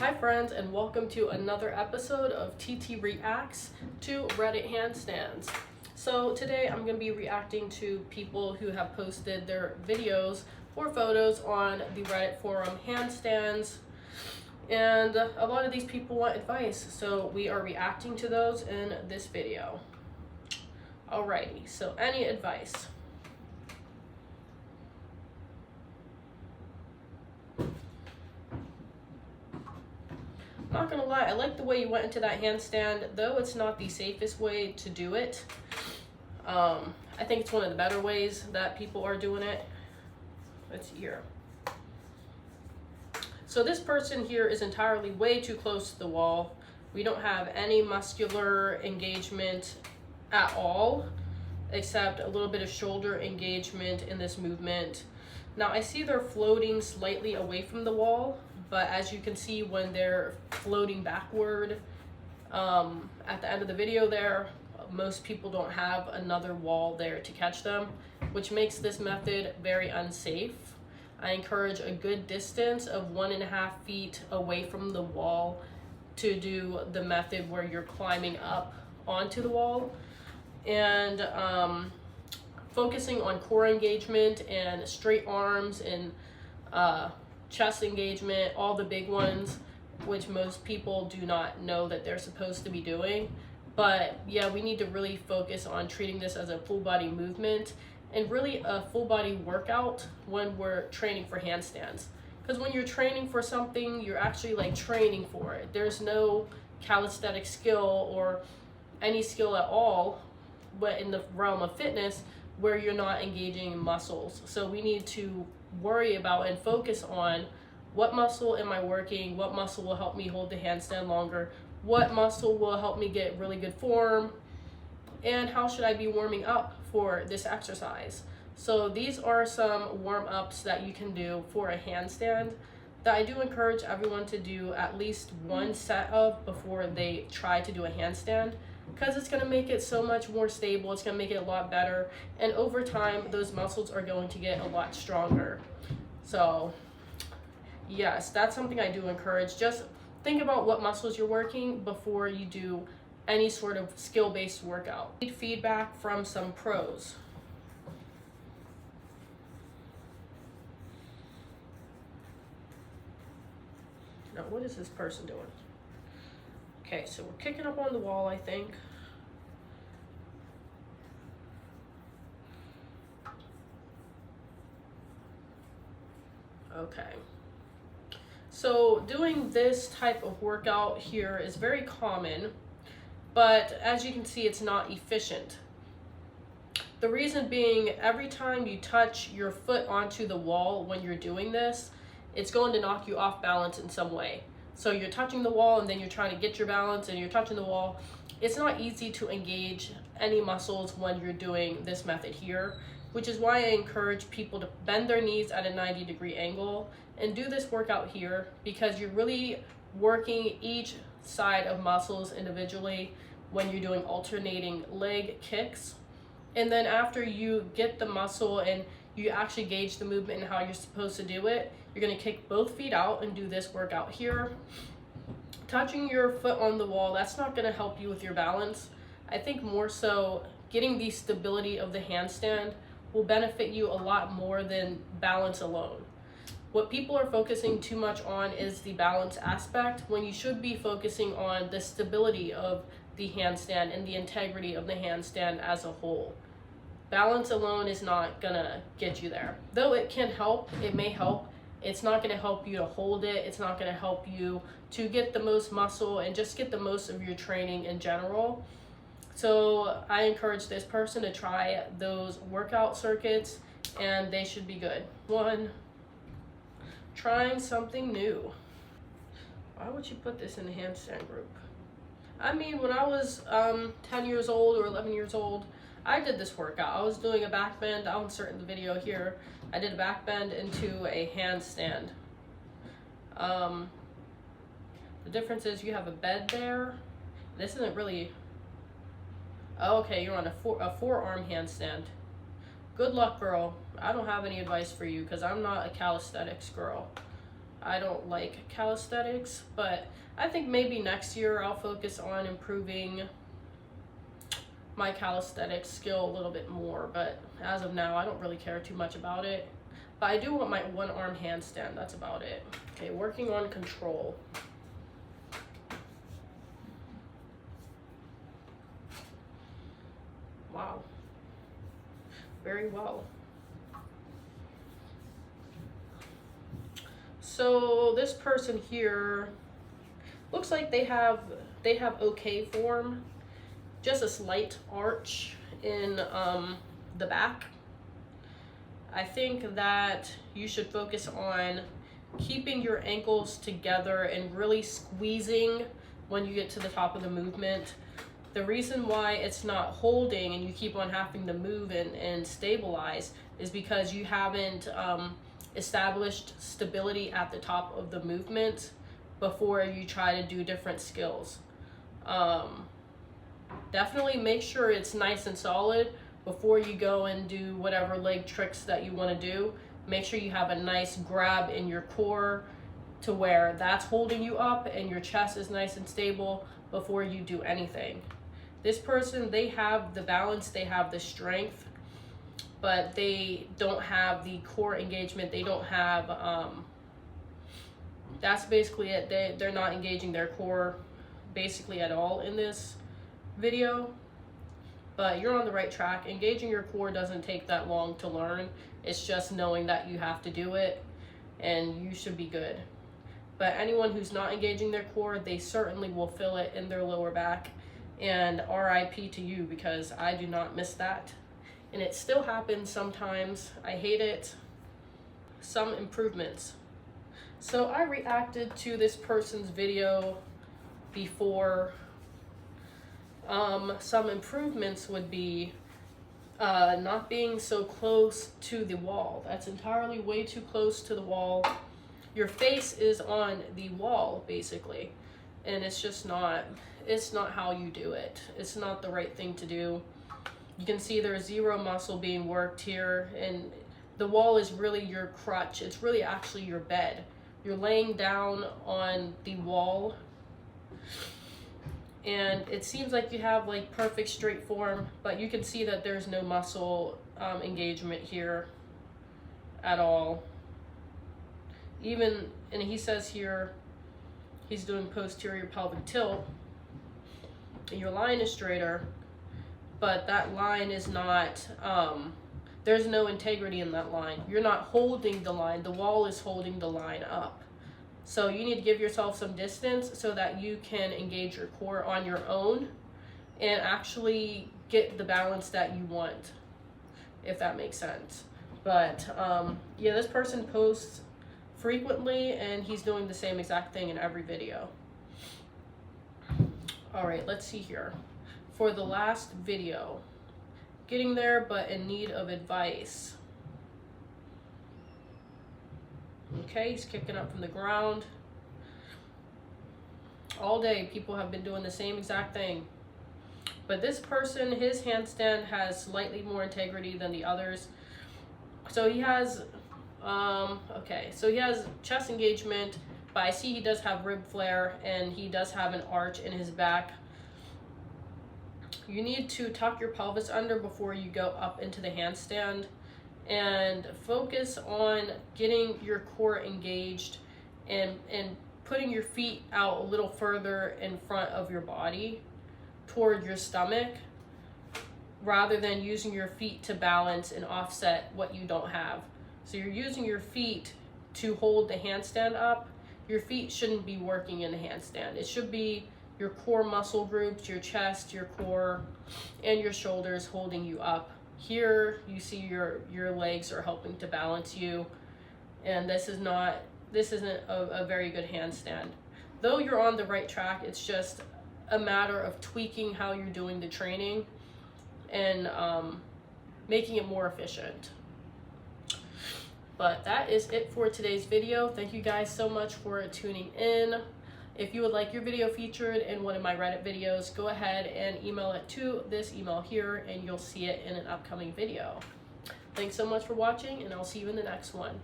Hi friends, and welcome to another episode of TT Reacts to Reddit Handstands. So today I'm going to be reacting to people who have posted their videos or photos on the Reddit forum Handstands, and a lot of these people want advice, so we are reacting to those in this video. Alrighty, so any advice? Not gonna lie, I like the way you went into that handstand, though it's not the safest way to do it. I think it's one of the better ways that people are doing it. Let's see here. So this person here is entirely way too close to the wall. We don't have any muscular engagement at all, except a little bit of shoulder engagement in this movement. Now I see they're floating slightly away from the wall, but as you can see when they're floating backward at the end of the video there, most people don't have another wall there to catch them, which makes this method very unsafe. I encourage a good distance of 1.5 feet away from the wall to do the method where you're climbing up onto the wall, and focusing on core engagement and straight arms and chest engagement, all the big ones, which most people do not know that they're supposed to be doing. But yeah, we need to really focus on treating this as a full body movement and really a full body workout when we're training for handstands. Because when you're training for something, you're actually like training for it. There's no calisthenic skill or any skill at all, but in the realm of fitness, where you're not engaging muscles. So we need to worry about and focus on what muscle am I working, what muscle will help me hold the handstand longer, what muscle will help me get really good form, and how should I be warming up for this exercise. So these are some warm-ups that you can do for a handstand that I do encourage everyone to do at least one set of before they try to do a handstand, because it's going to make it so much more stable. It's going to make it a lot better, and over time those muscles are going to get a lot stronger. So yes, that's something I do encourage. Just think about what muscles you're working before you do any sort of skill-based workout. Need feedback from some pros. Now what is this person doing? Okay, so we're kicking up on the wall, I think. Okay. So doing this type of workout here is very common, but as you can see, it's not efficient. The reason being, every time you touch your foot onto the wall when you're doing this, it's going to knock you off balance in some way. So you're touching the wall and then you're trying to get your balance and you're touching the wall. It's not easy to engage any muscles when you're doing this method here, which is why I encourage people to bend their knees at a 90-degree angle and do this workout here, because you're really working each side of muscles individually when you're doing alternating leg kicks. And then after you get the muscle and you actually gauge the movement and how you're supposed to do it, you're going to kick both feet out and do this workout here. Touching your foot on the wall, that's not going to help you with your balance. I think more so getting the stability of the handstand will benefit you a lot more than balance alone. What people are focusing too much on is the balance aspect, when you should be focusing on the stability of the handstand and the integrity of the handstand as a whole. Balance alone is not gonna get you there. Though it can help, it may help, it's not gonna help you to hold it, it's not gonna help you to get the most muscle and just get the most of your training in general. So I encourage this person to try those workout circuits and they should be good. One, trying something new. Why would you put this in the handstand group? I mean, when I was 10 years old or 11 years old, I did this workout. I was doing a back bend. I'll insert in the video here. I did a back bend into a handstand. The difference is you have a bed there. This isn't really... Oh, okay, you're on a forearm handstand. Good luck, girl. I don't have any advice for you because I'm not a calisthenics girl. I don't like calisthenics, but I think maybe next year I'll focus on improving my calisthenics skill a little bit more, but as of now I don't really care too much about it. But I do want my one arm handstand, that's about it. Okay, working on control. Wow, very well. So this person here looks like they have okay form, just a slight arch in the back. I think that you should focus on keeping your ankles together and really squeezing when you get to the top of the movement. The reason why it's not holding and you keep on having to move and stabilize is because you haven't established stability at the top of the movement before you try to do different skills. Definitely make sure it's nice and solid before you go and do whatever leg tricks that you want to do. Make sure you have a nice grab in your core to where that's holding you up and your chest is nice and stable before you do anything. This person, they have the balance, they have the strength, but they don't have the core engagement. They don't have, that's basically it. They're not engaging their core basically at all in this video, but you're on the right track. Engaging your core doesn't take that long to learn. It's just knowing that you have to do it and you should be good. But anyone who's not engaging their core, they certainly will feel it in their lower back, and RIP to you, because I do not miss that. And it still happens sometimes. I hate it. Some improvements. So I reacted to this person's video before. Some improvements would be not being so close to the wall. That's entirely way too close to the wall. Your face is on the wall basically, and it's just not, it's not how you do it. It's not the right thing to do. You can see there's zero muscle being worked here, and the wall is really your crutch. It's really actually your bed. You're laying down on the wall, and it seems like you have like perfect straight form, but you can see that there's no muscle engagement here at all. Even, and he says here he's doing posterior pelvic tilt, and your line is straighter, but that line is not, there's no integrity in that line. You're not holding the line. The wall is holding the line up. So you need to give yourself some distance so that you can engage your core on your own and actually get the balance that you want, if that makes sense. But yeah, this person posts frequently and he's doing the same exact thing in every video. All right, let's see here. For the last video, getting there but in need of advice. Okay, he's kicking up from the ground. All day, people have been doing the same exact thing. But this person, his handstand has slightly more integrity than the others. So he has, okay, so he has chest engagement, but I see he does have rib flare and he does have an arch in his back. You need to tuck your pelvis under before you go up into the handstand, and focus on getting your core engaged and putting your feet out a little further in front of your body toward your stomach, rather than using your feet to balance and offset what you don't have. So you're using your feet to hold the handstand up. Your feet shouldn't be working in the handstand. It should be your core muscle groups, your chest, your core, and your shoulders holding you up. Here you see your legs are helping to balance you, and this isn't a very good handstand. Though you're on the right track, it's just a matter of tweaking how you're doing the training and making it more efficient. But that is it for today's video. Thank you guys so much for tuning in. If you would like your video featured in one of my Reddit videos, go ahead and email it to this email here and you'll see it in an upcoming video. Thanks so much for watching, and I'll see you in the next one.